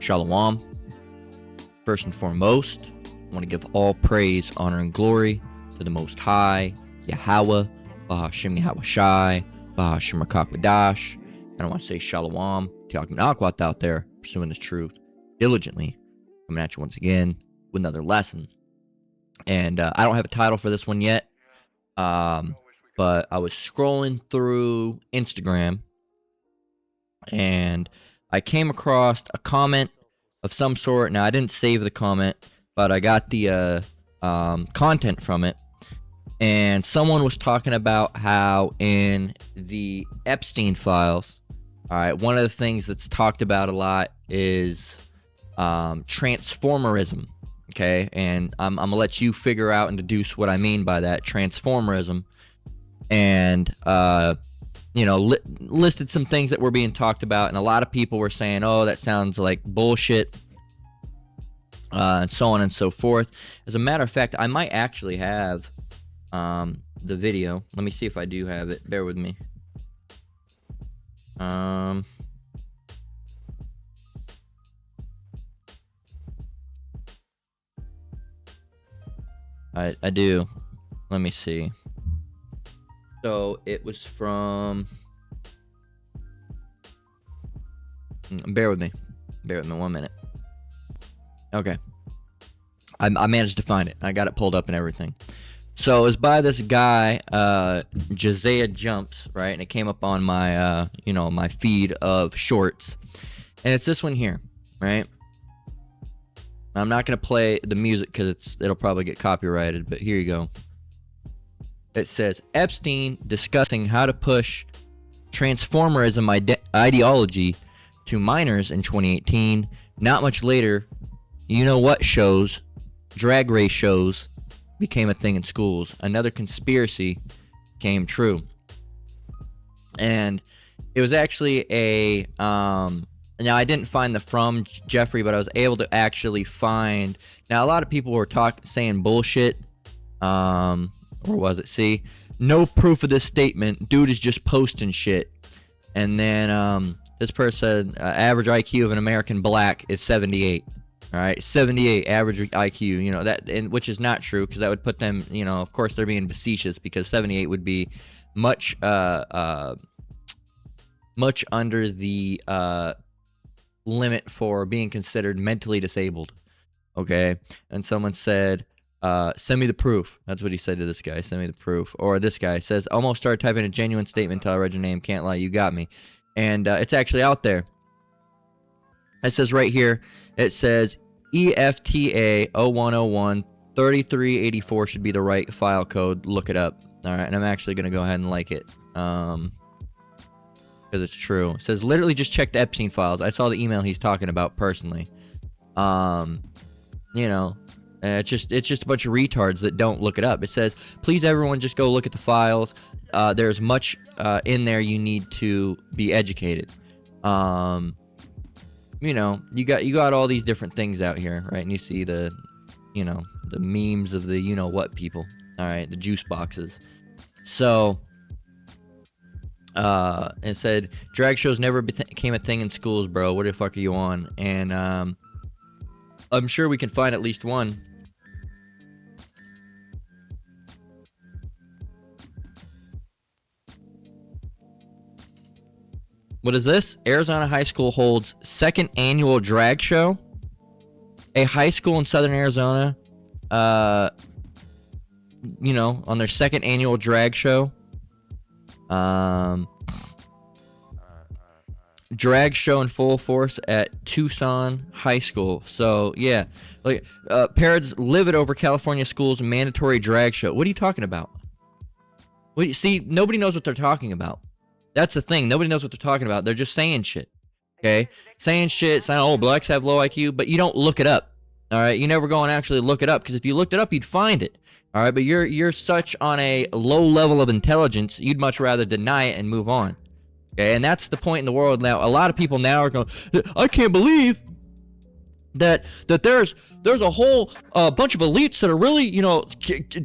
Shalom. First and foremost, I want to give all praise, honor, and glory to the Most High, Yahweh, Bahashim Yahweh Shai, Bahashim Rakakwadash. And I want to say Shalom to Yakim Akwat out there, pursuing this truth diligently. Coming at you once again with another lesson. And I don't have a title for this one yet, but I was scrolling through Instagram, and I came across a comment of some sort. Now, I didn't save the comment, but I got the content from it. And someone was talking about how in the Epstein files, all right, one of the things that's talked about a lot is transformerism, okay? And I'm going to let you figure out and deduce what I mean by that, transformerism. And, listed some things that were being talked about, and a lot of people were saying, oh, that sounds like bullshit, and so on and so forth. As a matter of fact, I might actually have the video. Let me see if I do have it. Bear with me. I do. Let me see. So it was from. Bear with me 1 minute. Okay. I managed to find it. I got it pulled up and everything. So it was by this guy, Josiah Jumps, right? And it came up on my, my feed of shorts. And it's this one here, right? I'm not going to play the music because it'll probably get copyrighted, but here you go. It says, Epstein discussing how to push transformerism ideology to minors in 2018. Not much later, you know what shows, drag race shows, became a thing in schools. Another conspiracy came true. And it was actually a now I didn't find the from Jeffrey, but I was able to actually find. Now a lot of people were saying bullshit. Or was it? See, no proof of this statement. Dude is just posting shit. And then this person, average IQ of an American black is 78. All right, 78 average IQ. You know that, and which is not true because that would put them. You know, of course they're being facetious because 78 would be much much under the limit for being considered mentally disabled. Okay, and someone said, send me the proof. That's what he said to this guy. Send me the proof. Or this guy says, almost started typing a genuine statement until I read your name. Can't lie, you got me. And it's actually out there. It says right here, it says EFTA 0101 3384 should be the right file code. Look it up. All right, and I'm actually going to go ahead and like it. Because it's true. It says, literally just check the Epstein files. I saw the email he's talking about personally. It's just a bunch of retards that don't look it up. It says, please everyone just go look at the files. There's much in there you need to be educated. You got all these different things out here, right? And you see the memes of the what people. All right, the juice boxes. So it said drag shows never became a thing in schools, bro. What the fuck are you on? And I'm sure we can find at least one. What is this? Arizona High School holds second annual drag show. A high school in southern Arizona, on their second annual drag show. Drag show in full force at Tucson High School. So, yeah. Parents livid over California schools' mandatory drag show. What are you talking about? See, nobody knows what they're talking about. That's the thing. Nobody knows what they're talking about. They're just saying shit. Okay? Saying blacks have low IQ, but you don't look it up. All right? You never go and actually look it up, because if you looked it up, you'd find it. All right? But you're such on a low level of intelligence, you'd much rather deny it and move on. Okay? And that's the point in the world now. A lot of people now are going, I can't believe that there's a whole bunch of elites that are really,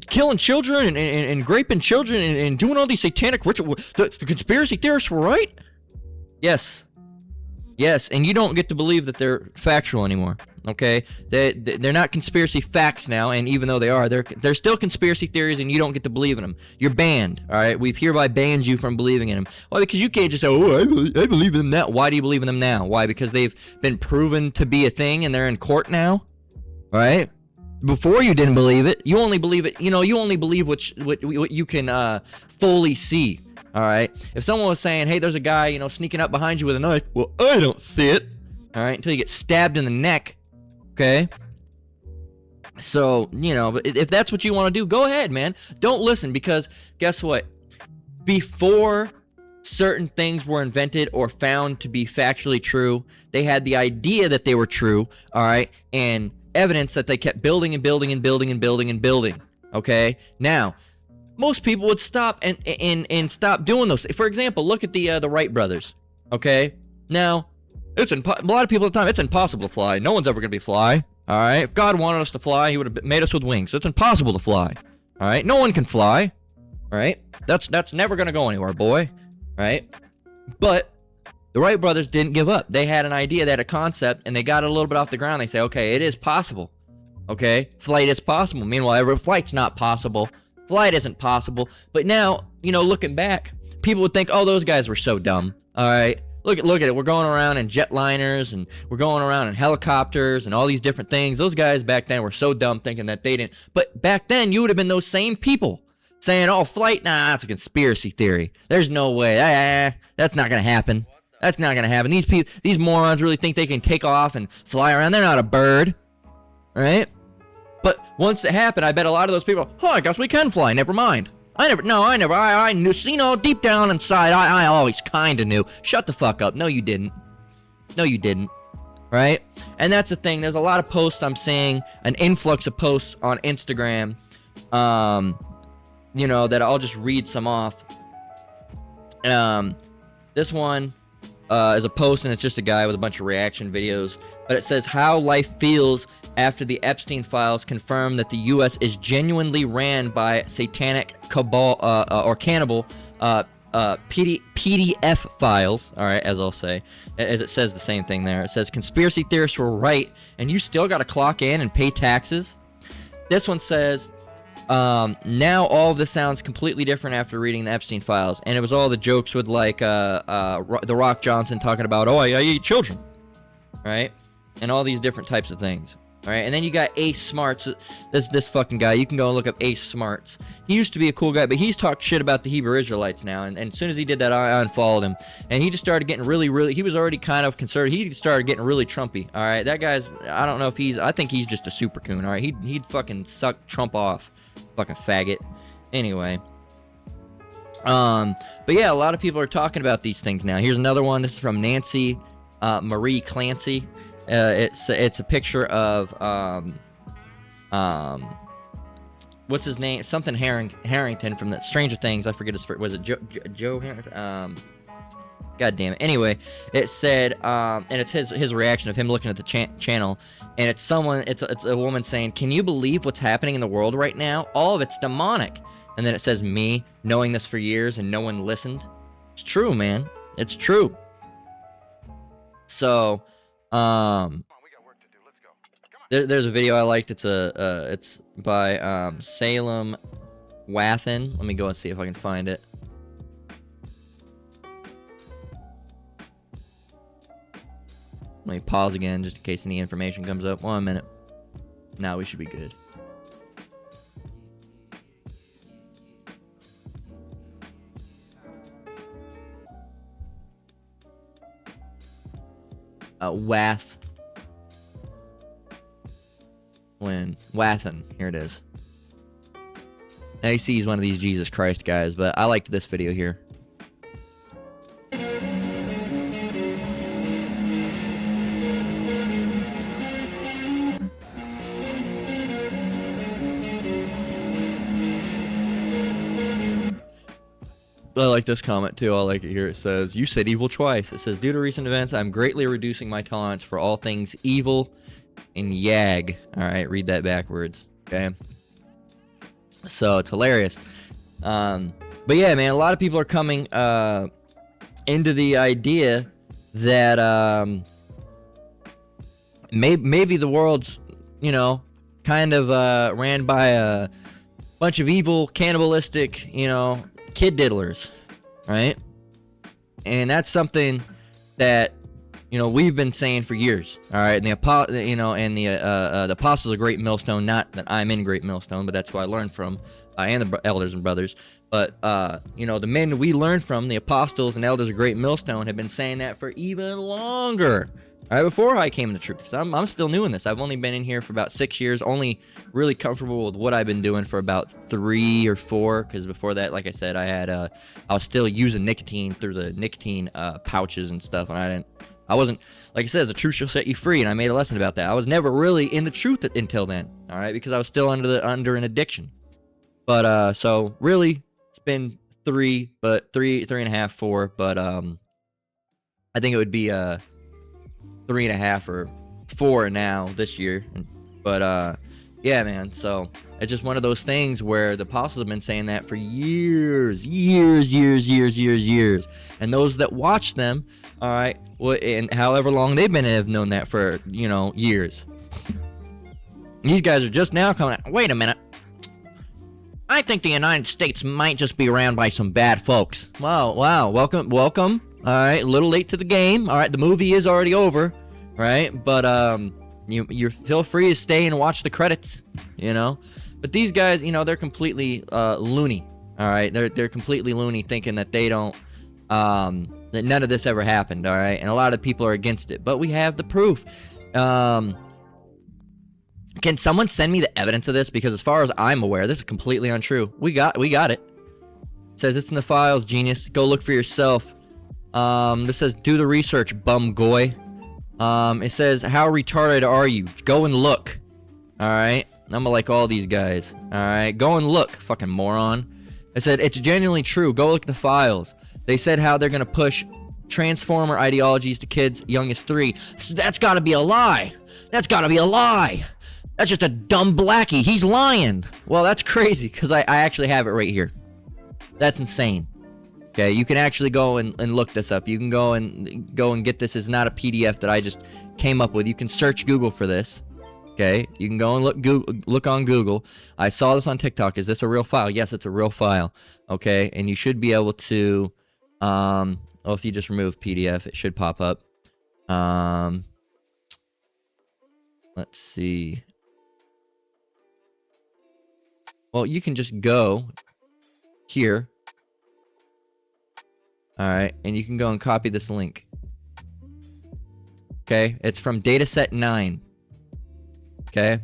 killing children and raping children and doing all these satanic rituals. The conspiracy theorists were right? Yes. Yes, and you don't get to believe that they're factual anymore. Okay, they're not conspiracy facts now, and even though they are, they're still conspiracy theories, and you don't get to believe in them. You're banned. All right, we've hereby banned you from believing in them. Why? Because you can't just say, "Oh, I believe in them now." Why do you believe in them now? Why? Because they've been proven to be a thing, and they're in court now. All right. Before you didn't believe it. You only believe it. You only believe what you can fully see. All right. If someone was saying, "Hey, there's a guy, sneaking up behind you with a knife," well, I don't see it. All right, until you get stabbed in the neck. Okay. So, if that's what you want to do, go ahead, man. Don't listen, because guess what? Before certain things were invented or found to be factually true, they had the idea that they were true, all right, and evidence that they kept building and building and building and building and building. Okay. Now, most people would stop and stop doing those. For example, look at the Wright brothers. Okay. Now, a lot of people at the time, it's impossible to fly. No one's ever gonna be fly. All right. If God wanted us to fly, He would have made us with wings. So it's impossible to fly. All right. No one can fly. All right. That's never gonna go anywhere, boy. All right. But the Wright brothers didn't give up. They had an idea, they had a concept, and they got it a little bit off the ground. They say, okay, it is possible. Okay, flight is possible. Meanwhile, flight's not possible. Flight isn't possible. But now, looking back, people would think, oh, those guys were so dumb. All right, look at it. We're going around in jetliners, and we're going around in helicopters, and all these different things. Those guys back then were so dumb, thinking that they didn't. But back then, you would have been those same people saying, oh, flight, nah, that's a conspiracy theory. There's no way. That's not gonna happen. That's not gonna happen. These morons really think they can take off and fly around. They're not a bird, right? But once it happened, I bet a lot of those people, I guess we can fly. Never mind. I knew. Deep down inside, I always kind of knew. Shut the fuck up. No, you didn't. No, you didn't. Right? And that's the thing. There's a lot of posts I'm seeing, an influx of posts on Instagram, that I'll just read some off. This one is a post, and it's just a guy with a bunch of reaction videos, but it says how life feels after the Epstein files confirm that the U.S. is genuinely ran by satanic cabal or cannibal PDF files. All right, as I'll say, as it says the same thing there. It says conspiracy theorists were right, and you still got to clock in and pay taxes. This one says, now all of this sounds completely different after reading the Epstein files, and it was all the jokes with the Rock Johnson talking about, I eat children, right, and all these different types of things. All right, and then you got Ace Smarts. This fucking guy. You can go and look up Ace Smarts. He used to be a cool guy, but he's talked shit about the Hebrew Israelites now. And as soon as he did that, I unfollowed him. And he just started getting really. He was already kind of conservative. He started getting really Trumpy. All right, that guy's. I don't know if he's. I think he's just a super coon. All right, he'd fucking suck Trump off, fucking faggot. Anyway. But yeah, a lot of people are talking about these things now. Here's another one. This is from Nancy Marie Clancy. It's a picture of what's his name? Something Harrington from the Stranger Things. I forget his. Was it Joe Harrington? God damn it. Anyway, it said, and it's his reaction of him looking at the channel, and it's a woman saying, "Can you believe what's happening in the world right now? All of it's demonic." And then it says, "Me knowing this for years and no one listened." It's true, man. It's true. So. There's a video I liked. It's by Salem Wathen. Let me go and see if I can find it. Let me pause again just in case any information comes up. 1 minute. Now we should be good. Wathen. Here it is. Now you see he's one of these Jesus Christ guys, but I liked this video here. I like this comment too. I like it here. It says, "You said evil twice." It says, "Due to recent events, I'm greatly reducing my tolerance for all things evil and yag." All right, read that backwards. Okay. So it's hilarious. But yeah, man, a lot of people are coming into the idea that maybe the world's, kind of ran by a bunch of evil, cannibalistic, kid diddlers, right? And that's something that we've been saying for years. All right, and the apostles of Great Millstone. Not that I'm in Great Millstone, but that's what I learned from, and the elders and brothers. But the men we learned from, the apostles and elders of Great Millstone, have been saying that for even longer. All right, before I came into truth, because I'm still new in this. I've only been in here for about 6 years. Only really comfortable with what I've been doing for about 3 or 4. Because before that, like I said, I was still using nicotine through the nicotine pouches and stuff, and I wasn't, like I said, the truth shall set you free, and I made a lesson about that. I was never really in the truth until then, all right, because I was still under an addiction. But so really, it's been 3, but 3.5, 4. But I think it would be 3.5 or 4 now this year. But yeah, man. So it's just one of those things where the apostles have been saying that for years, and those that watch them, all right, and however long they've been have known that for years. These guys are just now coming out. Wait a minute. I think the United States might just be ran by some bad folks. Wow. Welcome. All right, a little late to the game. All right, the movie is already over, right? But you feel free to stay and watch the credits, But these guys, they're completely loony. All right, they're completely loony, thinking that they don't, that none of this ever happened. All right, and a lot of people are against it, but we have the proof. Can someone send me the evidence of this? Because as far as I'm aware, this is completely untrue. We got it. It says it's in the files, genius. Go look for yourself. This says do the research, bum goy. It says how retarded are you? Go and look. All right, I'm like all these guys. All right, go and look, fucking moron. It said it's genuinely true. Go look at the files. They said how they're gonna push transformer ideologies to kids young as 3. So that's gotta be a lie. That's just a dumb blackie. He's lying. Well, that's crazy, because I actually have it right here. That's insane. Okay, you can actually go and look this up. You can go and get this. It's not a PDF that I just came up with. You can search Google for this. Okay, you can go and look on Google. I saw this on TikTok. Is this a real file? Yes, it's a real file. Okay, and you should be able to, if you just remove PDF, it should pop up. Let's see. Well, you can just go here. All right, and you can go and copy this link. Okay, it's from dataset 9. Okay,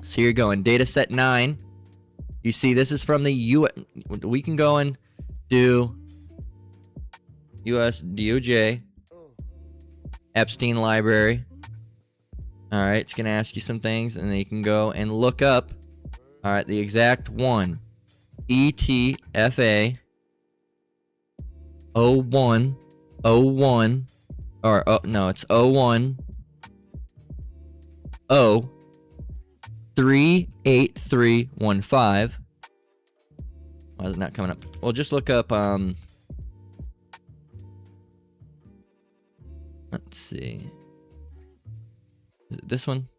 so you're going dataset 9. You see, this is from the U.S. We can go and do U.S. DOJ Epstein Library. All right, it's gonna ask you some things, and then you can go and look up. All right, the exact one, ETFA 0101, or it's 01 38315. Why is it not coming up? Well, just look up let's see. Is it this one?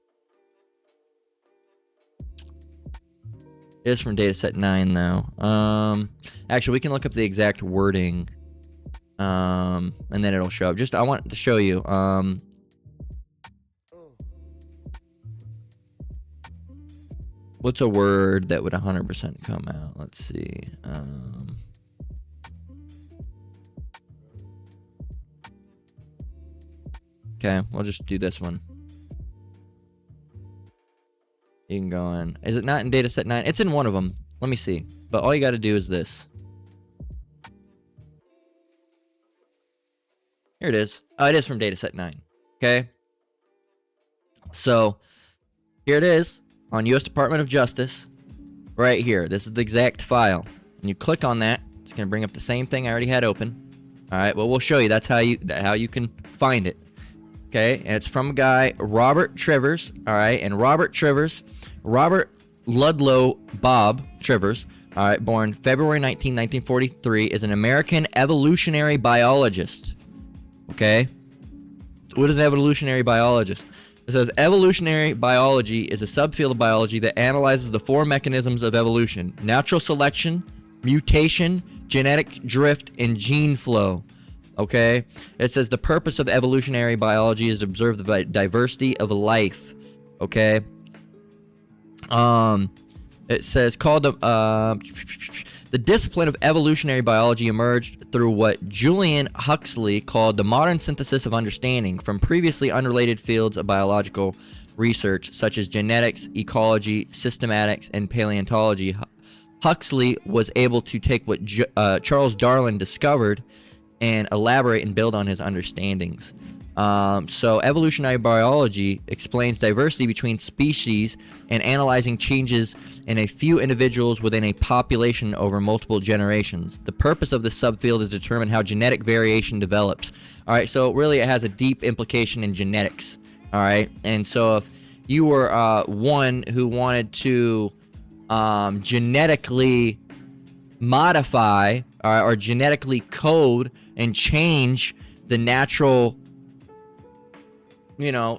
It is from dataset 9 though. Actually, we can look up the exact wording. And then it'll show up. I want to show you. What's a word that would 100% come out? Let's see. Okay, we'll just do this one. You can go in. Is it not in dataset 9? It's in one of them. Let me see. But all you got to do is this. Here it is. Oh, it is from dataset 9. Okay. So here it is on U.S. Department of Justice. Right here. This is the exact file. And you click on that. It's going to bring up the same thing I already had open. All right. Well, we'll show you. That's how you can find it. Okay. And it's from a guy, Robert Trivers. All right. And Robert Ludlow Bob Trivers. All right. Born February 19, 1943, is an American evolutionary biologist. Okay? What is an evolutionary biologist? It says evolutionary biology is a subfield of biology that analyzes the four mechanisms of evolution: natural selection, mutation, genetic drift, and gene flow. Okay? It says the purpose of evolutionary biology is to observe the diversity of life. Okay? It says called the discipline of evolutionary biology emerged through what Julian Huxley called the modern synthesis of understanding from previously unrelated fields of biological research such as genetics, ecology, systematics, and paleontology. Huxley was able to take what Charles Darwin discovered and elaborate and build on his understandings. So evolutionary biology explains diversity between species and analyzing changes in a few individuals within a population over multiple generations. The purpose of this subfield is to determine how genetic variation develops. All right, so really it has a deep implication in genetics. All right, and so if you were one who wanted to genetically modify or genetically code and change the natural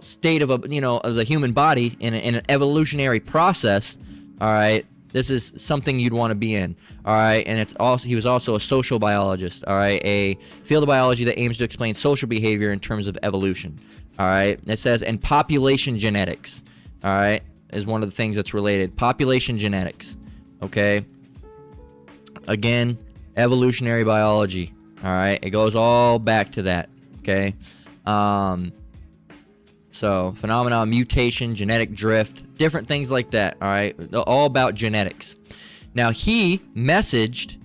state of of the human body in an evolutionary process, all right, this is something you'd want to be in, all right. And he was also a social biologist, all right, a field of biology that aims to explain social behavior in terms of evolution, all right. It says, and population genetics, all right, is one of the things that's related. Population genetics, okay. Again, evolutionary biology, all right. It goes all back to that, okay. So, phenomena, mutation, genetic drift, different things like that, all right? All about genetics. Now, he messaged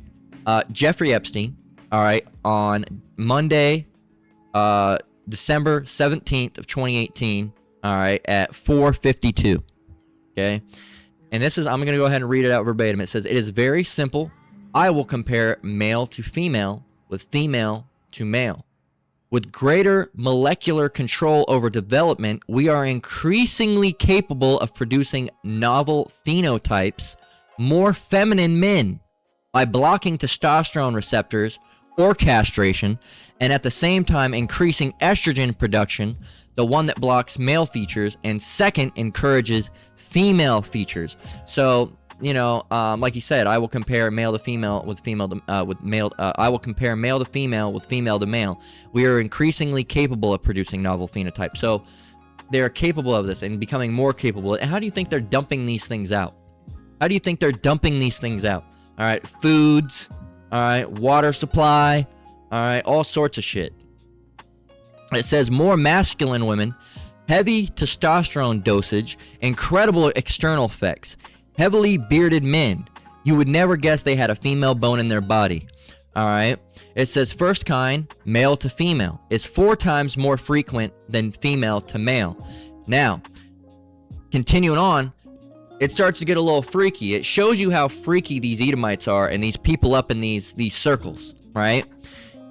Jeffrey Epstein, all right, on Monday, December 17th of 2018, all right, at 4:52, okay? And this is, I'm going to go ahead and read it out verbatim. It says, it is very simple. I will compare male to female with female to male. With greater molecular control over development, we are increasingly capable of producing novel phenotypes, more feminine men, by blocking testosterone receptors or castration, and at the same time increasing estrogen production, the one that blocks male features, and second, encourages female features. So, like he said, I will compare male to female with female to with male. I will compare male to female with female to male. We are increasingly capable of producing novel phenotypes. So they are capable of this and becoming more capable. And how do you think they're dumping these things out? How do you think they're dumping these things out? All right, foods. All right, water supply. All right, all sorts of shit. It says more masculine women, heavy testosterone dosage, incredible external effects. Heavily bearded men. You would never guess they had a female bone in their body. All right. It says first kind, male to female, is 4 times more frequent than female to male. Now, continuing on, it starts to get a little freaky. It shows you how freaky these Edomites are and these people up in these circles, right?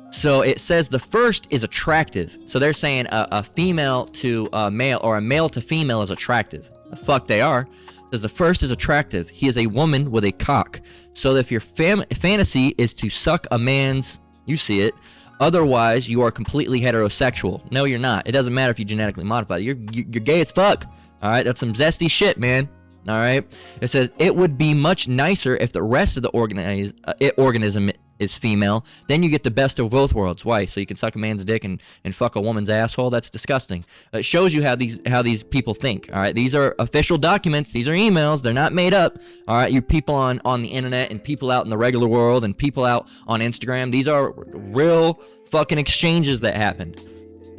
So it says the first is attractive. So they're saying a female to a male or a male to female is attractive. The fuck they are. Says the first is attractive. He is a woman with a cock. So if your fantasy is to suck a man's, you see it. Otherwise, you are completely heterosexual. No, you're not. It doesn't matter if you genetically modify it. You're gay as fuck. All right, that's some zesty shit, man. All right. It says it would be much nicer if the rest of the organism is female. Then you get the best of both worlds. Why? So you can suck a man's dick and fuck a woman's asshole? That's disgusting. It shows you how these people think. All right. These are official documents. These are emails. They're not made up. All right. You people on the internet and people out in the regular world and people out on Instagram. These are real fucking exchanges that happened.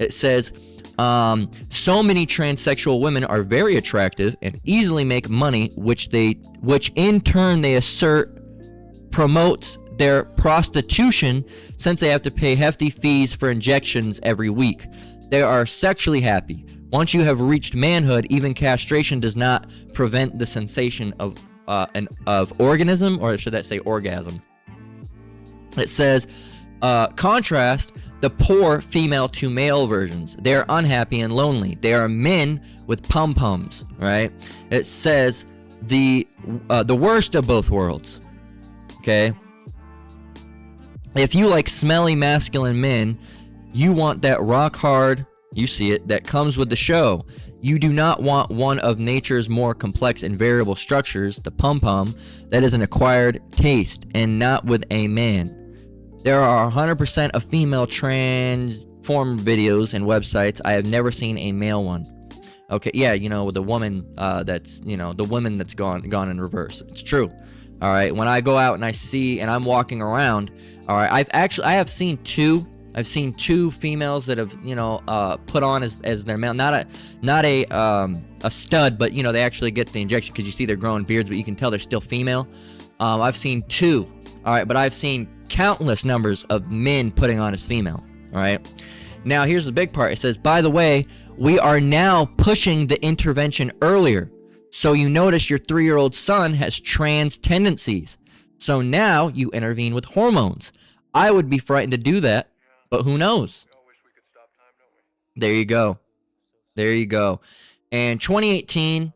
It says so many transsexual women are very attractive and easily make money, which in turn they assert promotes their prostitution, since they have to pay hefty fees for injections every week. They are sexually happy. Once you have reached manhood, even castration does not prevent the sensation of organism, or should I say orgasm. It says, contrast the poor female to male versions. They are unhappy and lonely. They are men with pom-poms, right? It says the worst of both worlds, okay? If you like smelly masculine men, You want that rock hard, you see it, that comes with the show. You do not want one of nature's more complex and variable structures, the pum-pum, that is an acquired taste, and not with a man. There are 100% of female transform videos and websites. I have never seen a male one. Okay, yeah, you know, with the woman that's, you know, the woman that's gone in reverse. It's true. All right, when I go out and I see, and I'm walking around, all right, I have seen two. I've seen two females that have, you know, put on as their male, not a stud, but you know, they actually get the injection because you see they're growing beards, but you can tell they're still female. I've seen two. All right, but I've seen countless numbers of men putting on as female. All right. Now here's the big part. It says, by the way, we are now pushing the intervention earlier. So you notice your 3-year-old son has trans tendencies. So now you intervene with hormones. I would be frightened to do that, but who knows? There you go. There you go. And 2018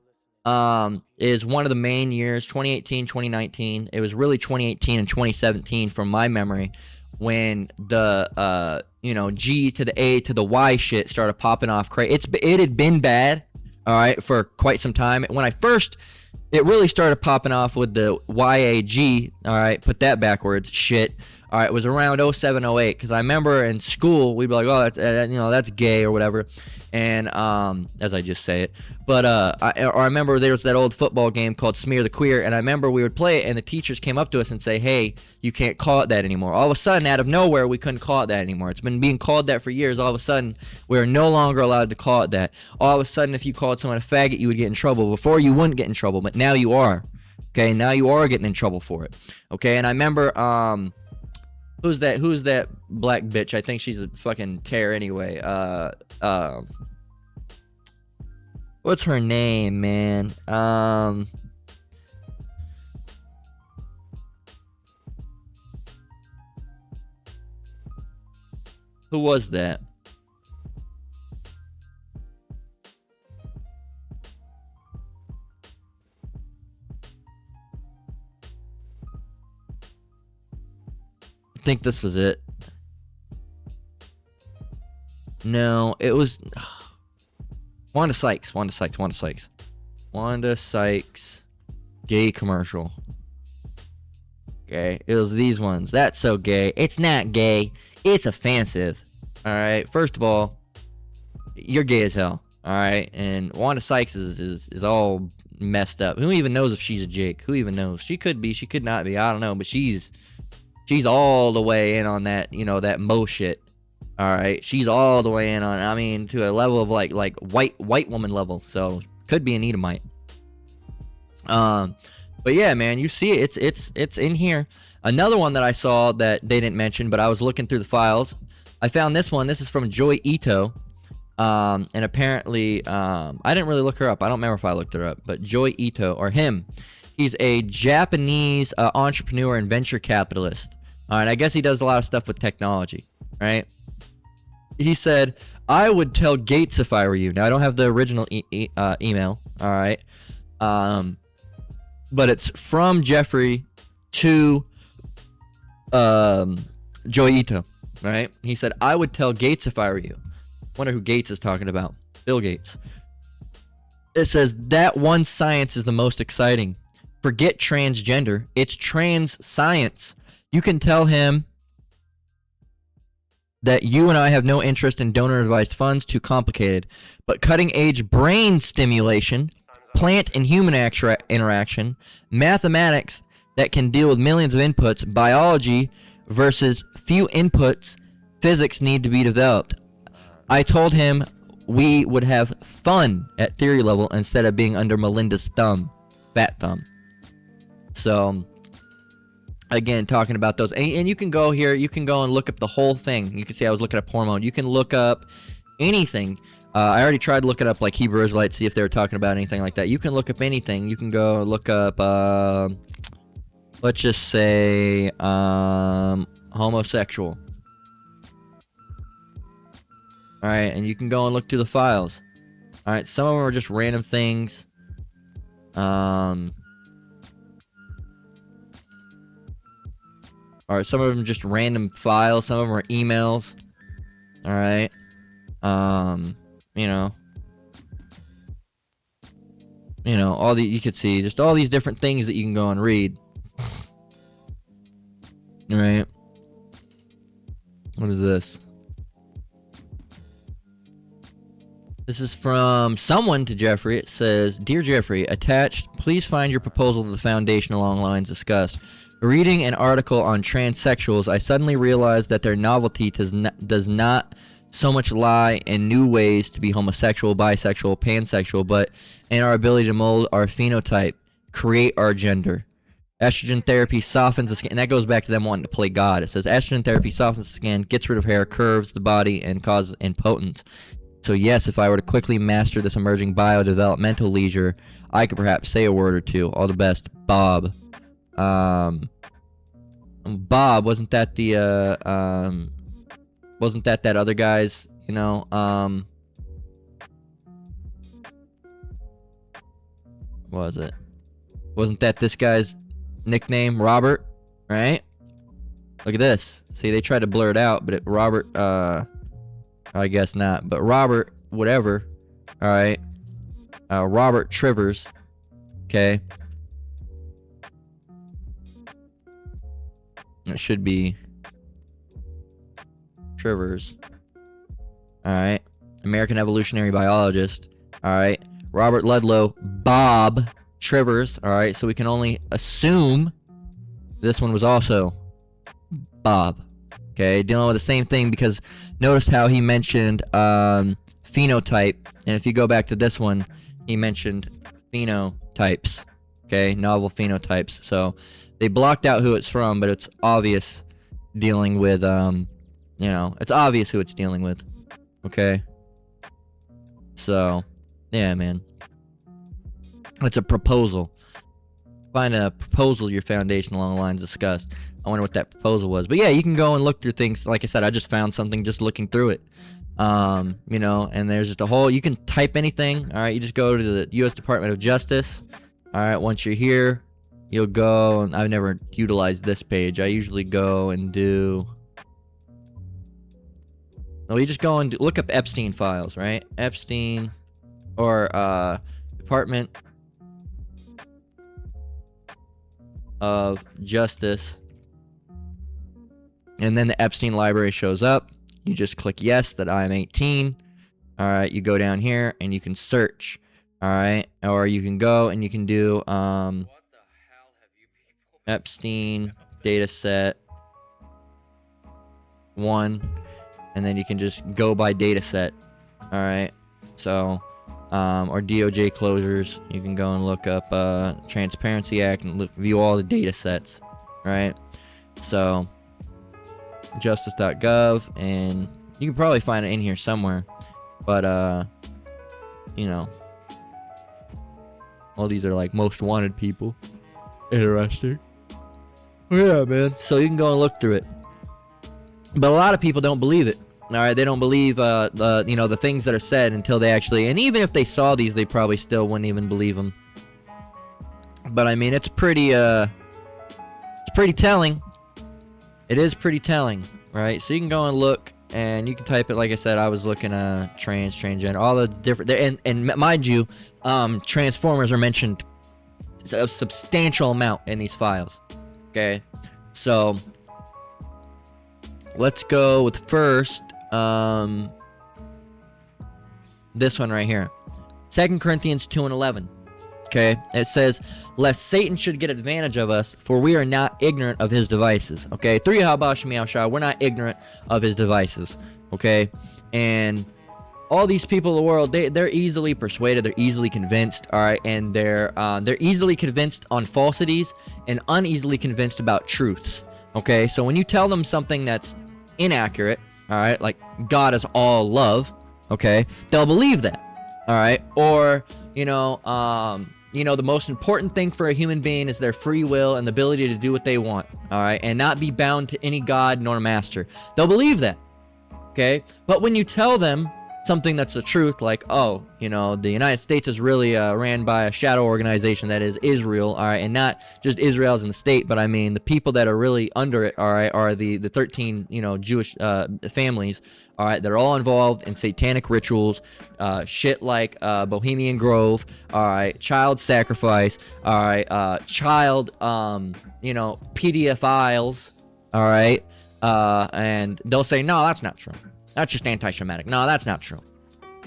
is one of the main years. 2018, 2019. It was really 2018 and 2017 from my memory when the you know, G to the A to the Y shit started popping off. It had been bad, all right, for quite some time. When it really started popping off with the YAG, all right, put that backwards, shit. All right, it was around 07, 08, because I remember in school, we'd be like, oh, you know, that's gay or whatever, and as I just say it. But I remember there was that old football game called Smear the Queer, and I remember we would play it, and the teachers came up to us and say, hey, you can't call it that anymore. All of a sudden, out of nowhere, we couldn't call it that anymore. It's been being called that for years. All of a sudden, we're no longer allowed to call it that. All of a sudden, if you called someone a faggot, you would get in trouble. Before, you wouldn't get in trouble, but now you are. Okay, now you are getting in trouble for it. Okay, and I remember, who's that black bitch? I think she's a fucking tear anyway. What's her name, man? Who was that? I think this was it. No, it was Wanda Sykes. Wanda Sykes. Gay commercial. Okay, it was these ones. That's so gay. It's not gay. It's offensive. All right. First of all, you're gay as hell. All right, and Wanda Sykes is all messed up. Who even knows if she's a Jake? Who even knows? She could be. She could not be. I don't know. But she's all the way in on that. You know, that Mo shit. All right, she's all the way in on. I mean, to a level of like white woman level. So could be an Edomite. But yeah, man, you see it. It's in here. Another one that I saw that they didn't mention, but I was looking through the files. I found this one. This is from Joy Ito. And apparently, I didn't really look her up. I don't remember if I looked her up, but Joy Ito, or him, he's a Japanese entrepreneur and venture capitalist. All right, I guess he does a lot of stuff with technology, right? He said, I would tell Gates if I were you. Now, I don't have the original email, all right? But it's from Jeffrey to Joy Ito, right? He said, I would tell Gates if I were you. Wonder who Gates is talking about. Bill Gates. It says, that one science is the most exciting. Forget transgender. It's trans science. You can tell him that you and I have no interest in donor-advised funds, too complicated. But cutting-edge brain stimulation, plant and human interaction, mathematics that can deal with millions of inputs, biology versus few inputs, physics need to be developed. I told him we would have fun at theory level instead of being under Melinda's thumb, fat thumb. So, again, talking about those. And you can go here, you can go and look up the whole thing. You can see I was looking up hormone. You can look up anything. I already tried looking up like Hebrew Israelites, see if they were talking about anything like that. You can look up anything. You can go look up, let's just say, homosexual. Alright, and you can go and look through the files. Alright, some of them are just random things. Alright, some of them just random files. Some of them are emails. All right. You know, all the, you could see just all these different things that you can go and read. All right. What is this? This is from someone to Jeffrey. It says, "Dear Jeffrey, attached, please find your proposal to the foundation along lines discussed. Reading an article on transsexuals, I suddenly realized that their novelty does not so much lie in new ways to be homosexual, bisexual, pansexual, but in our ability to mold our phenotype, create our gender. Estrogen therapy softens the skin," and that goes back to them wanting to play God. It says, "Estrogen therapy softens the skin, gets rid of hair, curves the body, and causes impotence. So yes, if I were to quickly master this emerging biodevelopmental leisure, I could perhaps say a word or two. All the best, Bob." Bob, wasn't that the wasn't that other guy's, you know, was it? Wasn't that this guy's nickname, Robert? Right? Look at this. See, they tried to blur it out, but Robert, I guess not. But Robert, whatever. All right. Robert Trivers. Okay. It should be Trivers. All right. American evolutionary biologist. All right. Robert Ludlow, Bob Trivers. All right. So we can only assume this one was also Bob. Okay. Dealing with the same thing, because notice how he mentioned phenotype. And if you go back to this one, he mentioned phenotypes. Okay. Novel phenotypes. So they blocked out who it's from, but it's obvious dealing with, you know, it's obvious who it's dealing with. Okay. So, yeah, man. It's a proposal. Find a proposal your foundation along the lines discussed. I wonder what that proposal was. But yeah, you can go and look through things. Like I said, I just found something just looking through it. You know, and there's just a whole, you can type anything. All right, you just go to the U.S. Department of Justice. All right, once you're here, you'll go, and I've never utilized this page. I usually go and do, no, you just go and look up Epstein files, right? Epstein, or Department of Justice, and then the Epstein library shows up. You just click yes that I am 18. All right, you go down here and you can search. All right, or you can go and you can do Epstein data set 1, and then you can just go by data set. All right, so or DOJ closures, you can go and look up Transparency Act and view all the data sets. All right, so justice.gov, and you can probably find it in here somewhere, but you know, all these are like most wanted people. Interesting. Yeah, man. So you can go and look through it, but a lot of people don't believe it. All right, they don't believe the, you know, the things that are said until they actually, and even if they saw these, they probably still wouldn't even believe them. But I mean, it's pretty telling. It is pretty telling, right? So you can go and look, and you can type it. Like I said, I was looking transgender, all the different, and mind you, Transformers are mentioned a substantial amount in these files. Okay, so let's go with first this one right here, 2 Corinthians 2:11. Okay, it says, "Lest Satan should get advantage of us, for we are not ignorant of his devices." Okay, 3 Habash Meow Shah, we're not ignorant of his devices. Okay, and all these people in the world, they're easily persuaded, they're easily convinced. All right, and they're easily convinced on falsities and uneasily convinced about truths. Okay, so when you tell them something that's inaccurate, all right, like God is all love, okay, they'll believe that. All right, or you know, the most important thing for a human being is their free will and the ability to do what they want, all right, and not be bound to any god nor master. They'll believe that, okay? But when you tell them something that's the truth, like, oh, the United States is really ran by a shadow organization that is Israel, all right, and not just Israel as in the state, but I mean the people that are really under it, all right, are the 13 Jewish families, all right, that are all involved in satanic rituals, shit like Bohemian Grove, all right, child sacrifice, all right, child pedophiles, all right, and they'll say, no, that's not true. That's just anti-Semitic. No, that's not true.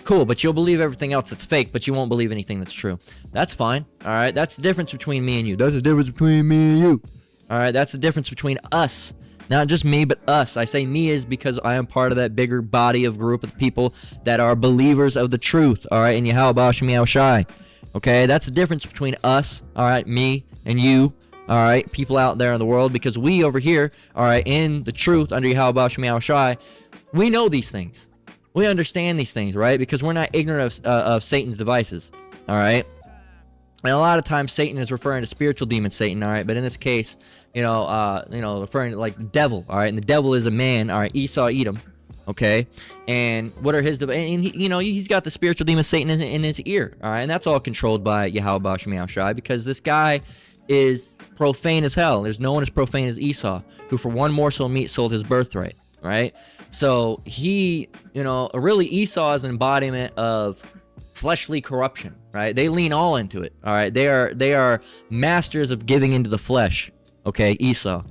Cool, but you'll believe everything else that's fake, but you won't believe anything that's true. That's fine. All right, that's the difference between me and you. That's the difference between me and you. All right, that's the difference between us. Not just me, but us. I say me is because I am part of that bigger body of group of people that are believers of the truth. All right, and Yahweh Shemi Shai. Okay, that's the difference between us. All right, me and you. All right, people out there in the world, because we over here, all right, in the truth under Yahweh Shemi Shai, we know these things. We understand these things, right? Because we're not ignorant of Satan's devices, all right? And a lot of times Satan is referring to spiritual demon Satan, all right? But in this case, referring to like the devil, all right? And the devil is a man, all right? Esau, Edom, okay? And what are his and he's got the spiritual demon Satan in his ear, all right? And that's all controlled by Yahweh Shemi Shai, because this guy is profane as hell. There's no one as profane as Esau, who for one morsel of meat sold his birthright, right? So he, really Esau is an embodiment of fleshly corruption, right? They lean all into it, all right? They are masters of giving into the flesh, okay? Esau,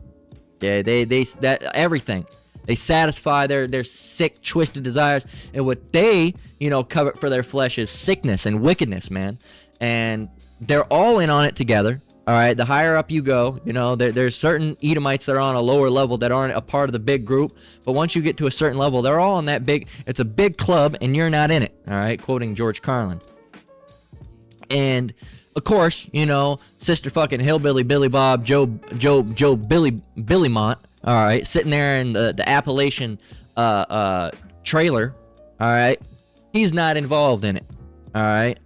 yeah, they that everything. They satisfy their sick, twisted desires, and what they, covet for their flesh is sickness and wickedness, man. And they're all in on it together. All right, the higher up you go, there's certain Edomites that are on a lower level that aren't a part of the big group. But once you get to a certain level, they're all in that big, it's a big club and you're not in it. All right, quoting George Carlin. And of course, Sister fucking Hillbilly Billy Bob, Joe Billy Mont, all right, sitting there in the Appalachian trailer, all right, he's not involved in it, all right.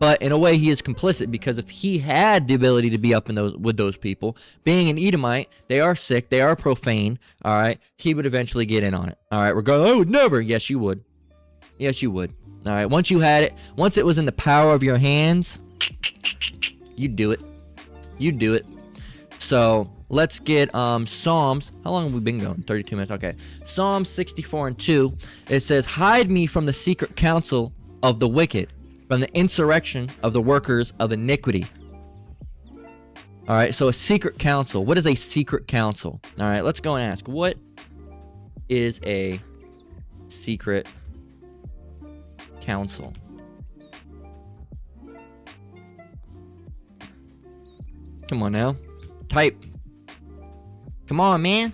But in a way, he is complicit, because if he had the ability to be up in with those people, being an Edomite, they are sick, they are profane, all right, he would eventually get in on it. All right, regardless, I would never. Yes, you would. Yes, you would. All right, once you had it, once it was in the power of your hands, you'd do it. You'd do it. So let's get Psalms. How long have we been going? 32 minutes. Okay. Psalm 64:2. It says, hide me from the secret counsel of the wicked, from the insurrection of the workers of iniquity. All right, so a secret counsel. What is a secret counsel? All right, let's go and ask, what is a secret counsel? Come on now. Type. Come on, man.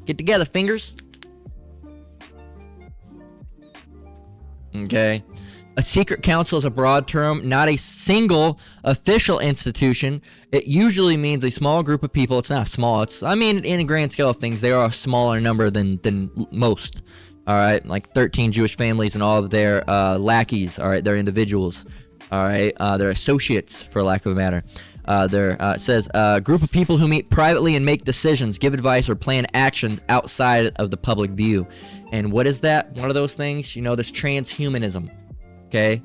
Get together, fingers. Okay. A secret council is a broad term, not a single official institution. It usually means a small group of people. It's not small. In a grand scale of things, they are a smaller number than most. All right, like 13 Jewish families and all of their lackeys. All right, they're individuals. All right, they're associates, for lack of a matter. It says a group of people who meet privately and make decisions, give advice, or plan actions outside of the public view. And what is that? One of those things, this transhumanism. Okay,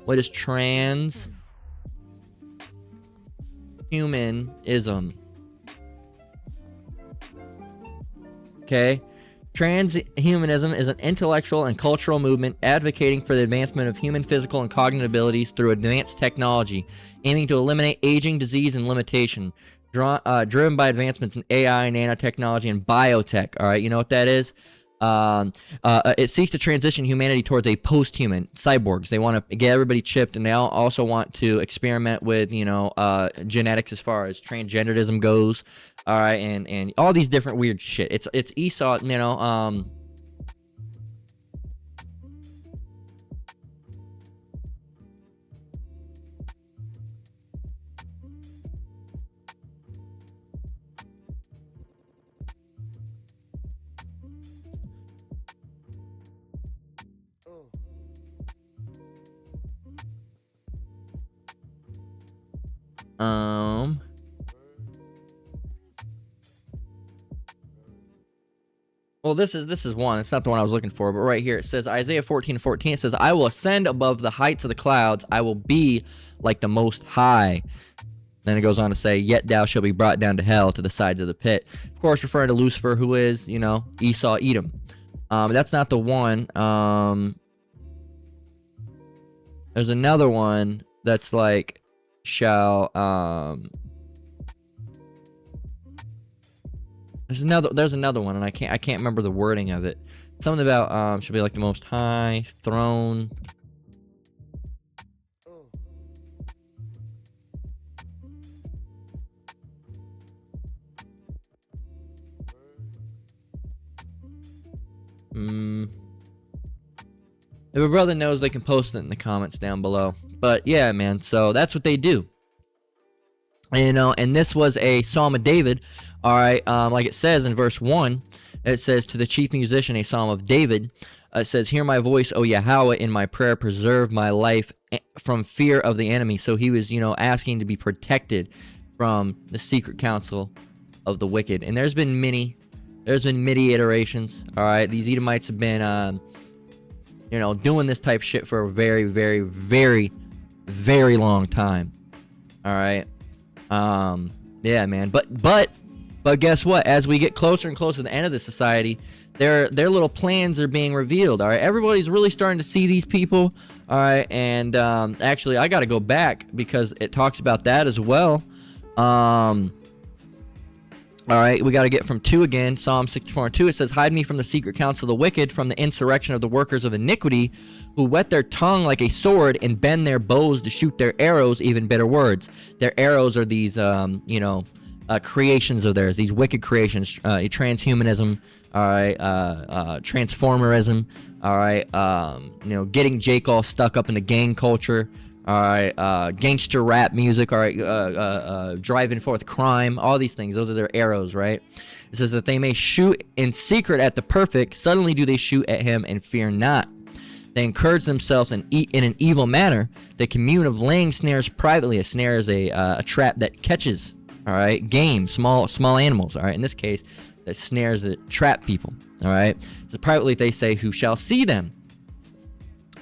what is transhumanism? Okay, transhumanism is an intellectual and cultural movement advocating for the advancement of human physical and cognitive abilities through advanced technology, aiming to eliminate aging, disease, and limitation, driven by advancements in AI, nanotechnology, and biotech. All right, you know what that is? It seeks to transition humanity towards a post-human, cyborgs. They want to get everybody chipped, and they also want to experiment with, genetics as far as transgenderism goes. All right, and all these different weird shit. It's Esau, um, Well, this is one. It's not the one I was looking for, but right here it says Isaiah 14:14. It says, "I will ascend above the heights of the clouds. I will be like the Most High." Then it goes on to say, "Yet thou shalt be brought down to hell, to the sides of the pit." Of course, referring to Lucifer, who is, Esau, Edom. That's not the one. There's another one that's like, shall, there's another one, and I can't remember the wording of it. Something about, should be like the Most High, throne. If a brother knows, they can post it in the comments down below. But yeah, man, so that's what they do. And this was a Psalm of David. All right, like it says in verse 1, it says, "To the chief musician, a Psalm of David." It says, "Hear my voice, O Yahweh, in my prayer, preserve my life from fear of the enemy." So he was, asking to be protected from the secret counsel of the wicked. And there's been many iterations. All right, these Edomites have been, doing this type of shit for a very, very, very, very long time. All right. Yeah, man. But guess what? As we get closer and closer to the end of the society, their little plans are being revealed. All right. Everybody's really starting to see these people. All right. And actually, I got to go back because it talks about that as well. All right, we got to get from 2 again. Psalm 64:2. It says, "Hide me from the secret counsel of the wicked, from the insurrection of the workers of iniquity, who whet their tongue like a sword and bend their bows to shoot their arrows, even bitter words." Their arrows are these, creations of theirs, these wicked creations, transhumanism, all right, transformerism, all right, getting Jake all stuck up in the gang culture. All right, gangster rap music, all right, driving forth crime, all these things. Those are their arrows, right? It says that they may shoot in secret at the perfect. Suddenly do they shoot at him and fear not. They encourage themselves in an evil manner. They commune of laying snares privately. A snare is a trap that catches, all right, game, small animals, all right. In this case, the snares that trap people, all right. So privately they say, "Who shall see them?"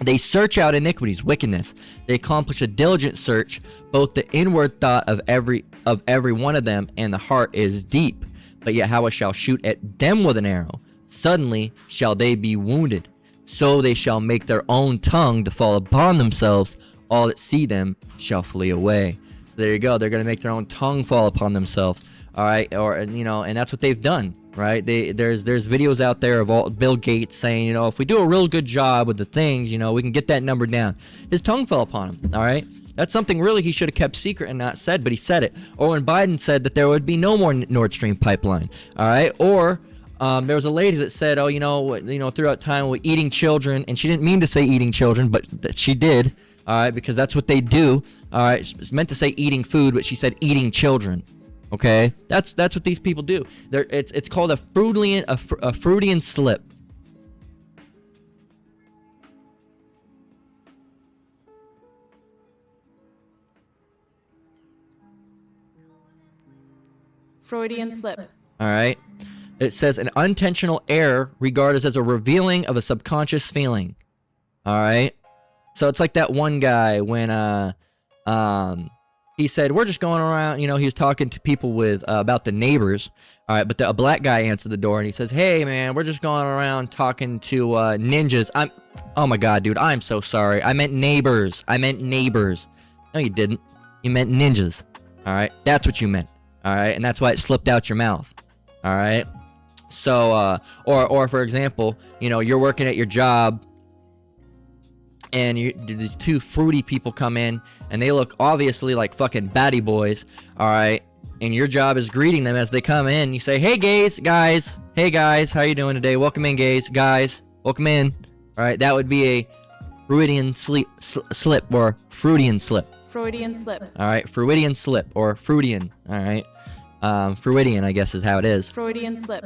They search out iniquities, wickedness. They accomplish a diligent search. Both the inward thought of every one of them and the heart is deep. But Yahweh shall shoot at them with an arrow. Suddenly shall they be wounded. So they shall make their own tongue to fall upon themselves. All that see them shall flee away. So there you go. They're going to make their own tongue fall upon themselves. All right, and that's what they've done. Right? There's videos out there of Bill Gates saying, if we do a real good job with the things, we can get that number down. His tongue fell upon him. All right. That's something really he should have kept secret and not said, but he said it. Or when Biden said that there would be no more Nord Stream pipeline. All right. Or there was a lady that said, throughout time with eating children, and she didn't mean to say eating children, but she did. All right, because that's what they do. All right, it's meant to say eating food, but she said eating children. Okay, that's what these people do. It's called a Freudian slip. Freudian slip. All right. It says an unintentional error regarded as a revealing of a subconscious feeling. All right. So it's like that one guy when he said, "We're just going around," he was talking to people with about the neighbors. All right, but a black guy answered the door and he says, "Hey man, we're just going around talking to ninjas." Oh my god, dude, I'm so sorry. I meant neighbors. No, you didn't. You meant ninjas. All right, that's what you meant. All right, and that's why it slipped out your mouth. All right. So, or for example, you're working at your job. And these 2 fruity people come in, and they look obviously like fucking baddie boys, all right? And your job is greeting them as they come in. You say, "Hey, guys. Hey, guys. How you doing today? Welcome in, guys. Welcome in." All right? That would be a Freudian slip or Freudian slip. Freudian slip. All right? Freudian slip or Freudian, all right? Freudian, I guess, is how it is. Freudian slip.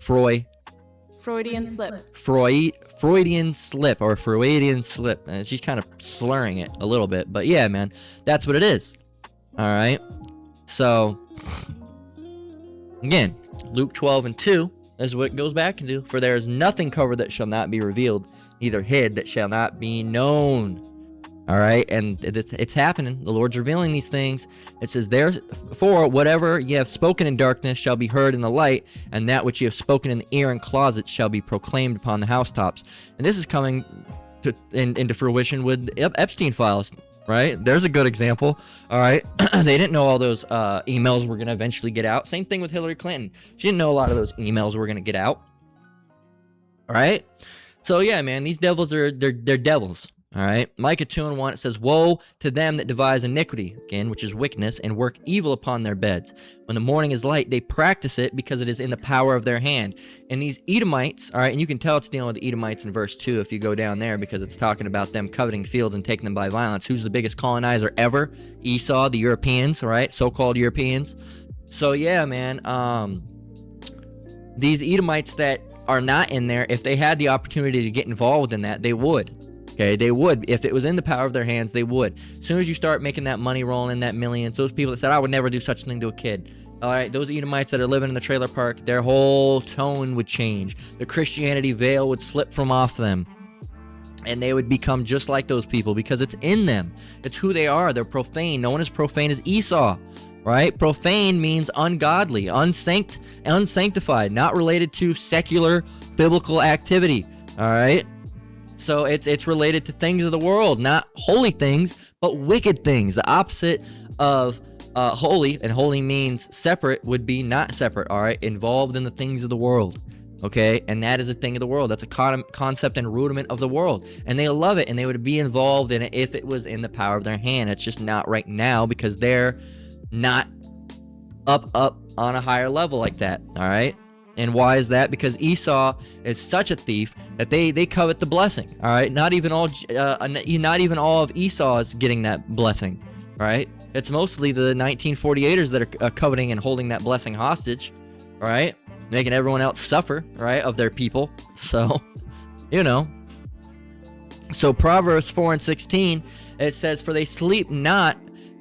Freudian slip. Freudian slip or Freudian slip. And she's kind of slurring it a little bit, but yeah, man, that's what it is. All right. So again, Luke 12:2. That's what it goes back into. For there is nothing covered that shall not be revealed, neither hid that shall not be known. All right, and it's happening. The Lord's revealing these things. It says, therefore, whatever ye have spoken in darkness shall be heard in the light, and that which ye have spoken in the ear and closets shall be proclaimed upon the housetops. And this is coming into fruition with Epstein files, right? There's a good example. All right, they didn't know all those emails were going to eventually get out. Same thing with Hillary Clinton. She didn't know a lot of those emails were going to get out. All right, so yeah, man, these devils they're devils. All right, Micah 2:1, it says, woe to them that devise iniquity, again, which is wickedness, and work evil upon their beds. When the morning is light, they practice it because it is in the power of their hand. And these Edomites, all right, and you can tell it's dealing with the Edomites in verse 2 if you go down there, because it's talking about them coveting fields and taking them by violence. Who's the biggest colonizer ever? Esau, the Europeans, all right, so-called Europeans. So yeah, man, these Edomites that are not in there, if they had the opportunity to get involved in that, they would. Okay, they would. If it was in the power of their hands, they would. As soon as you start making that money rolling in, that millions, those people that said, I would never do such a thing to a kid. All right, those Edomites that are living in the trailer park, their whole tone would change. The Christianity veil would slip from off them. And they would become just like those people because it's in them. It's who they are. They're profane. No one is profane as Esau. Right? Profane means ungodly, unsanctified, not related to secular biblical activity. All right? So it's related to things of the world, not holy things, but wicked things. The opposite of holy, and holy means separate, would be not separate, all right? Involved in the things of the world, okay? And that is a thing of the world. That's a concept and rudiment of the world. And they love it, and they would be involved in it if it was in the power of their hand. It's just not right now because they're not up on a higher level like that, all right? And why is that? Because Esau is such a thief that they covet the blessing. All right, not even all of Esau is getting that blessing. Right? It's mostly the 1948ers that are coveting and holding that blessing hostage. All right, making everyone else suffer. Right, of their people. So, you know. So Proverbs 4:16, it says, "For they sleep not,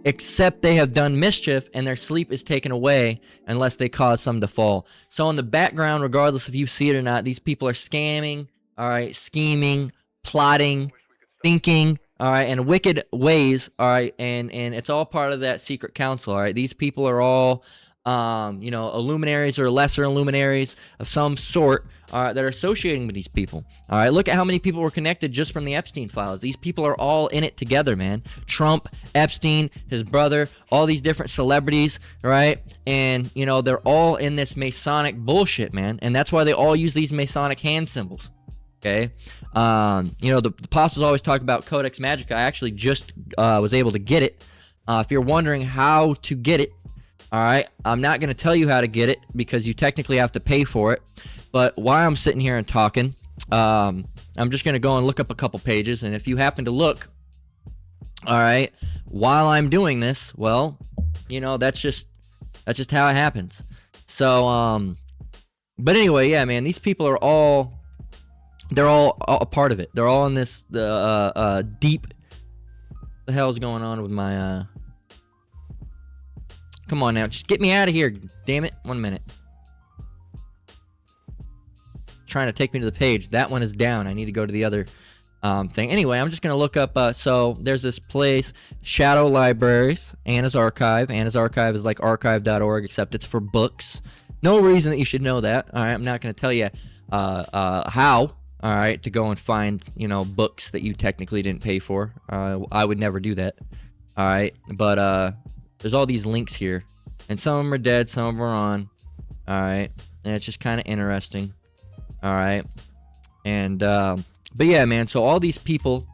except they have done mischief, and their sleep is taken away unless they cause some to fall." So in the background, regardless if you see it or not, these people are scamming, all right, scheming, plotting, thinking, all right, in wicked ways, all right, and it's all part of that secret council, all right. These people are all, illuminaries or lesser illuminaries of some sort, that are associating with these people. All right, look at how many people were connected just from the Epstein files. These people are all in it together, man. Trump, Epstein, his brother, all these different celebrities, right? And, they're all in this Masonic bullshit, man. And that's why they all use these Masonic hand symbols, okay? The apostles always talk about Codex Magica. I actually just was able to get it. If you're wondering how to get it, all right, I'm not going to tell you how to get it because you technically have to pay for it. But while I'm sitting here and talking, I'm just going to go and look up a couple pages. And if you happen to look, all right, while I'm doing this, well, that's just how it happens. So, but anyway, yeah, man, these people are they're all a part of it. They're all in this deep. What the hell's going on with my? Come on now, just get me out of here, damn it! 1 minute. Trying to take me to the page. That one is down. I need to go to the other thing. Anyway, I'm just going to look up. So there's this place, Shadow Libraries, Anna's Archive. Anna's Archive is like archive.org, except it's for books. No reason that you should know that. All right, I'm not going to tell you how. All right, to go and find books that you technically didn't pay for. I would never do that. All right, but there's all these links here, and some of them are dead, some of them are on. All right, and it's just kind of interesting. All right, and but yeah, man, so all these people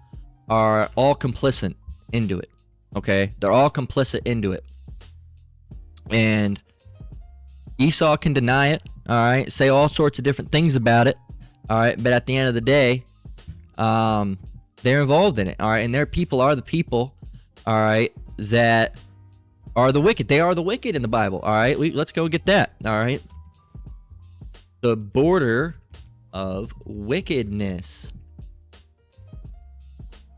are all complicit into it, okay? They're all complicit into it, and Esau can deny it, all right, say all sorts of different things about it, all right, but at the end of the day, they're involved in it, all right, and their people are the people, all right, that are the wicked. They are the wicked in the Bible, all right? Let's go get that, all right? The border of wickedness.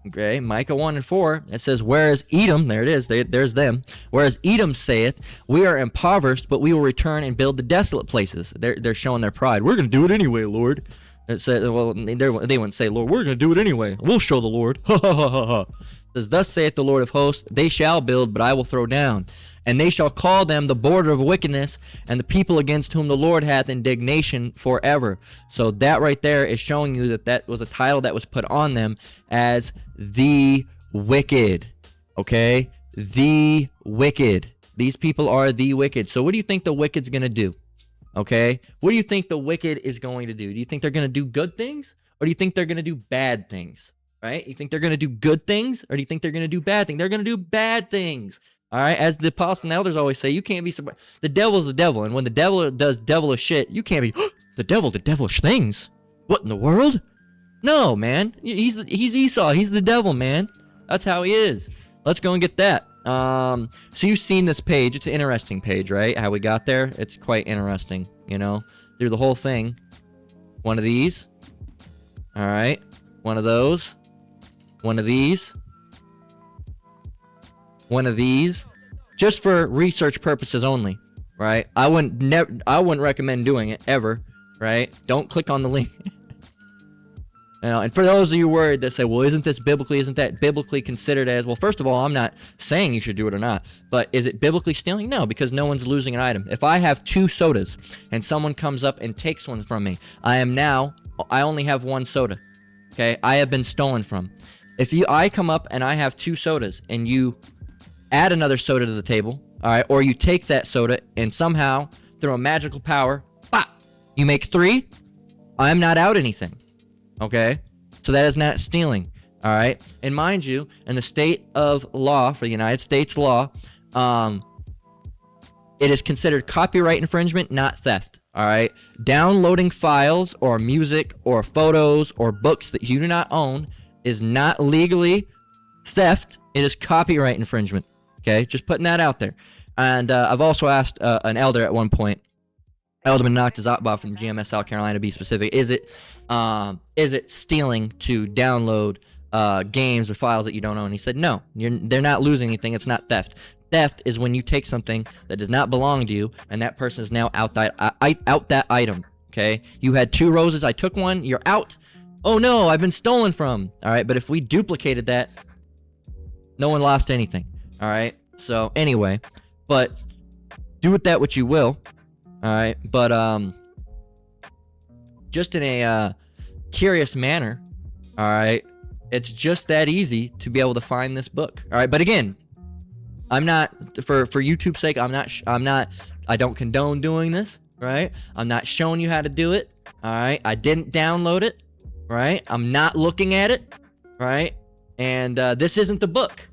Okay, Micah 1 and 4, it says, whereas Edom, there it is, there's them. Whereas Edom saith, we are impoverished, but we will return and build the desolate places. They're showing their pride. We're going to do it anyway, Lord. It said, well, they wouldn't say, Lord, we're going to do it anyway. We'll show the Lord. Ha ha ha ha ha. It says, thus saith the Lord of hosts, they shall build, but I will throw down. And they shall call them the border of wickedness, and the people against whom the Lord hath indignation forever. So that right there is showing you that that was a title that was put on them as the wicked. Okay? The wicked. These people are the wicked. So what do you think the wicked's going to do? Okay? What do you think the wicked is going to do? Do you think they're going to do good things? Or do you think they're going to do bad things? Right? You think they're going to do good things? Or do you think they're going to do bad things? They're going to do bad things. All right, as the apostles and elders always say, you can't be surprised. The devil's the devil, and when the devil does devilish shit, you can't be, the devil did devilish things. What in the world? No, man. He's Esau. He's the devil, man. That's how he is. Let's go and get that. So you've seen this page. It's an interesting page, right? How we got there. It's quite interesting, you know, through the whole thing. One of these. All right. One of those. One of these. One of these, just for research purposes only, right? I wouldn't recommend doing it ever, right? Don't click on the link. And for those of you worried that say, well, isn't that biblically considered as, well, first of all, I'm not saying you should do it or not, but is it biblically stealing? No, because no one's losing an item. If I have 2 sodas and someone comes up and takes one from me, I only have 1 soda, okay? I have been stolen from. If I come up and I have 2 sodas and you add another soda to the table, all right, or you take that soda and somehow, through a magical power, bop, you make 3, I'm not out anything, okay? So that is not stealing, all right? And mind you, in the state of law, for the United States law, it is considered copyright infringement, not theft, all right? Downloading files or music or photos or books that you do not own is not legally theft. It is copyright infringement. Okay, just putting that out there. And I've also asked an elder at one point, Elderman knocked his off from GMS, South Carolina, to be specific. Is it stealing to download games or files that you don't own? He said, no, they're not losing anything. It's not theft. Theft is when you take something that does not belong to you, and that person is now out that item. Okay, you had 2 roses. I took one. You're out. Oh no, I've been stolen from. All right, but if we duplicated that, no one lost anything. All right. So anyway, but do with that what you will. All right. But just in a curious manner. All right. It's just that easy to be able to find this book. All right. But again, I'm not for YouTube's sake. I don't condone doing this. Right. I'm not showing you how to do it. All right. I didn't download it. Right. I'm not looking at it. Right. And this isn't the book.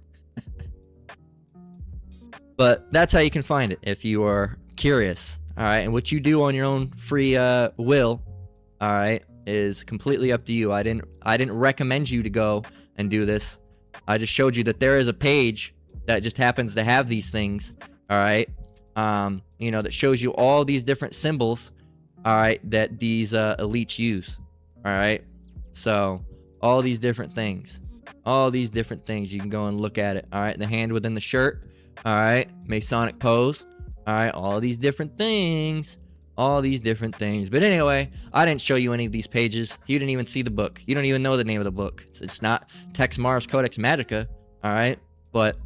But that's how you can find it if you are curious, all right? And what you do on your own free will, all right, is completely up to you. I didn't recommend you to go and do this. I just showed you that there is a page that just happens to have these things, all right? You know, that shows you all these different symbols, all right, that these elites use, all right? So all these different things, you can go and look at it, all right? The hand within the shirt. All right, Masonic pose. All right, all these different things. But anyway, I didn't show you any of these pages. You didn't even see the book. You don't even know the name of the book. It's not Tex Mars Codex Magica. All right, but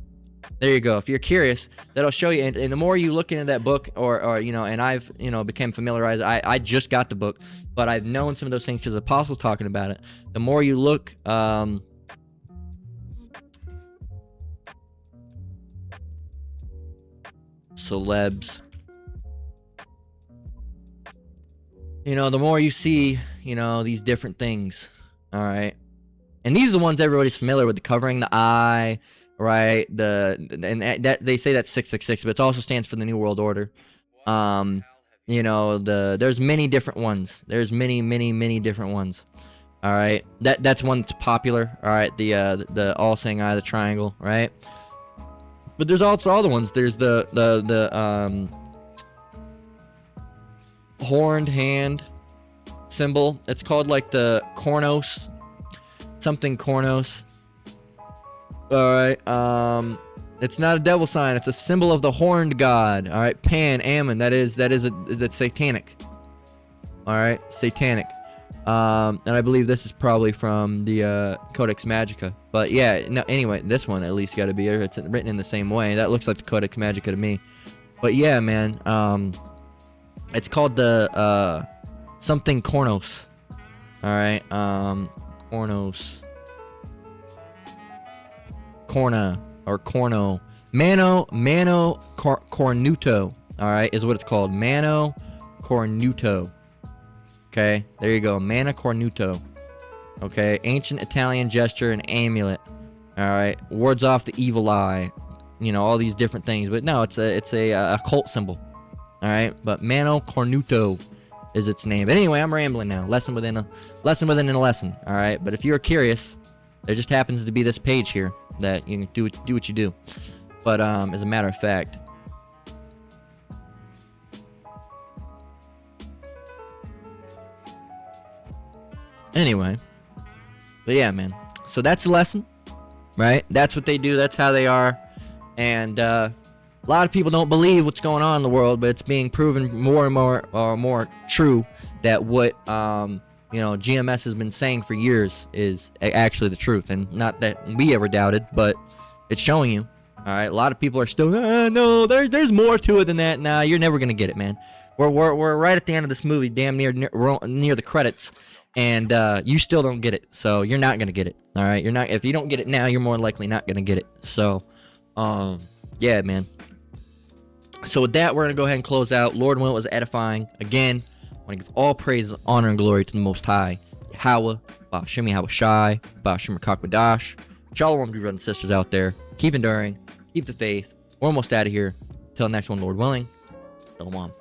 there you go. If you're curious, that'll show you. And the more you look into that book, or you know, and I've became familiarized. I just got the book, but I've known some of those things because the apostles talking about it. The more you look, celebs, you know, the more you see, you know, these different things, all right? And these are the ones everybody's familiar with, the covering the eye, right? And that they say that's 666, but it also stands for the New World Order. You know, there's many different ones. There's many different ones. All right, that's one that's popular. All right, the all-seeing eye, the triangle, right? But there's also other ones. There's the horned hand symbol. It's called like the Kornos, something Kornos. All right. It's not a devil sign. It's a symbol of the horned god. All right. Pan, Ammon. That's satanic. All right. Satanic. And I believe this is probably from the Codex Magica. But yeah. No. Anyway, this one at least got to be. It's written in the same way. That looks like the Codex Magica to me. But yeah, man. It's called the something Kornos. All right. Kornos. Corna or Corno. Mano Cornuto. All right, is what it's called. Mano Cornuto. Okay, there you go. Mana Cornuto. Okay, ancient Italian gesture and amulet. All right, wards off the evil eye. You know, all these different things, but no, it's a cult symbol. All right, but Mano Cornuto is its name. But anyway, I'm rambling now. Lesson within a lesson. All right, but if you're curious, there just happens to be this page here that you can do what you do. But as a matter of fact, anyway, but yeah, man. So that's the lesson, right? That's what they do. That's how they are. And a lot of people don't believe what's going on in the world, but it's being proven more and more true that what GMS has been saying for years is actually the truth, and not that we ever doubted, but it's showing you. All right, a lot of people are still, no, there's more to it than that. Nah, you're never gonna get it, man. We're right at the end of this movie, damn near the credits, and you still don't get it. So you're not gonna get it. All right, you're not. If you don't get it now, you're more likely not gonna get it. So, yeah, man. So with that, we're gonna go ahead and close out. Lord willing, it was edifying. Again, I want to give all praise, honor, and glory to the Most High, Yahweh, Ba'ashim Yahweh Shai, Ba'ashim Rakakwadash. Shalom, brothers and sisters out there. Keep enduring, keep the faith. We're almost out of here. Till next one, Lord willing. Shalom.